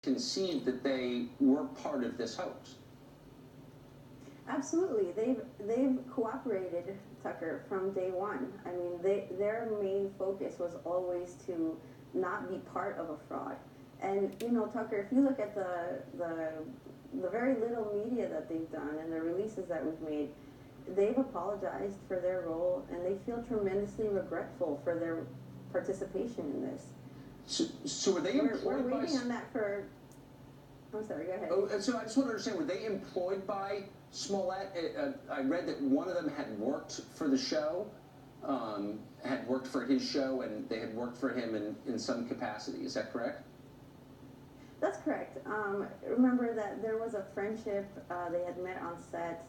concede that they were part of this hoax. Absolutely, they've cooperated, Tucker, from day one. I mean, their main focus was always to not be part of a fraud. And you know, Tucker, if you look at the very little media that they've done and the releases that we've made, they've apologized for their role and they feel tremendously regretful for their participation in this. So were they employed we're waiting on that for. I'm sorry, go ahead. Oh, so I just want to understand, were they employed by Smollett? I read that one of them had worked for the show, had worked for his show, and they had worked for him in some capacity. Is that correct? That's correct. Remember that there was a friendship. They had met on set.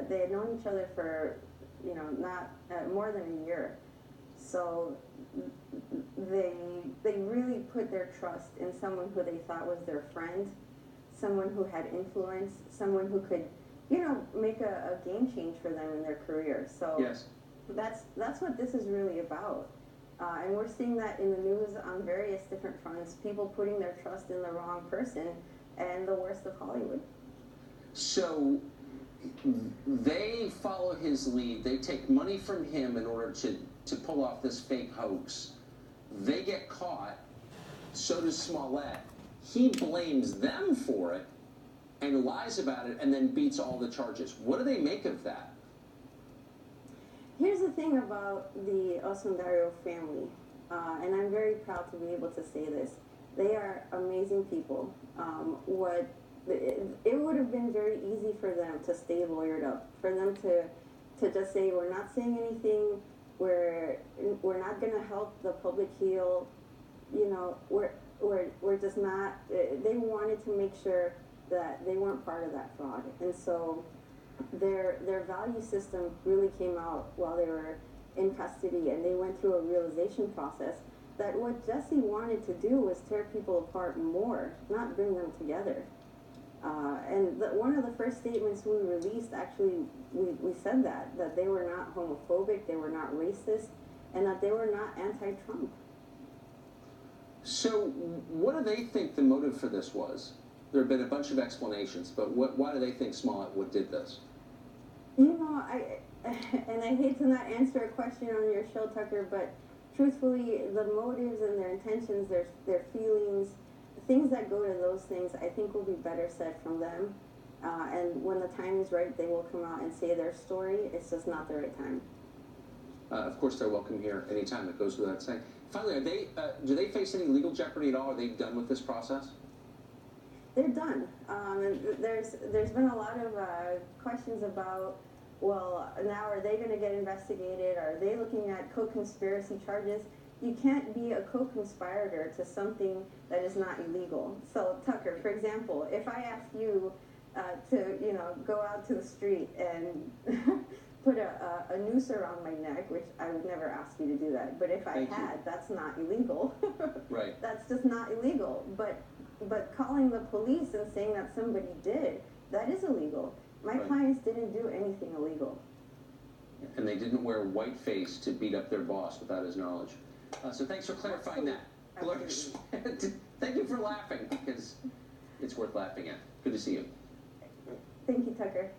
They had known each other for, you know, not more than a year. So they really put their trust in someone who they thought was their friend, someone who had influence, someone who could, you know, make a game change for them in their career. So yes, that's what this is really about. And we're seeing that in the news on various different fronts, people putting their trust in the wrong person and the worst of Hollywood. So they follow his lead. They take money from him in order to pull off this fake hoax. They get caught. So does Smollett. He blames them for it and lies about it and then beats all the charges. What do they make of that? Here's the thing about the Osundario family, and I'm very proud to be able to say this. They are amazing people. It would have been very easy for them to stay lawyered up, for them to just say, we're not saying anything, we're not going to help the public heal, you know, we're just not. They wanted to make sure that they weren't part of that fraud, and so their value system really came out while they were in custody, and they went through a realization process that what Jussie wanted to do was tear people apart more, not bring them together. And one of the first statements we released, actually, we said that they were not homophobic, they were not racist, and that they were not anti-Trump. So what do they think the motive for this was? There have been a bunch of explanations, but why do they think Smollett did this? You know, I hate to not answer a question on your show, Tucker, but truthfully, the motives and their intentions, their feelings, things that go to those things, I think will be better said from them. And when the time is right, they will come out and say their story. It's just not the right time. Of course, they're welcome here anytime. It goes without saying. Finally, do they face any legal jeopardy at all? Are they done with this process? They're done. And there's been a lot of questions about, well, now are they going to get investigated? Are they looking at co-conspiracy charges? You can't be a co-conspirator to something that is not illegal. So, Tucker, for example, if I ask you to, you know, go out to the street and put a noose around my neck, which I would never ask you to do that, but if I had, that's not illegal. Right. That's just not illegal. But calling the police and saying that somebody did, that is illegal. My clients didn't do anything illegal. And they didn't wear whiteface to beat up their boss without his knowledge. So thanks for clarifying that. Thank you for laughing, because it's worth laughing at. Good to see you. Thank you, Tucker.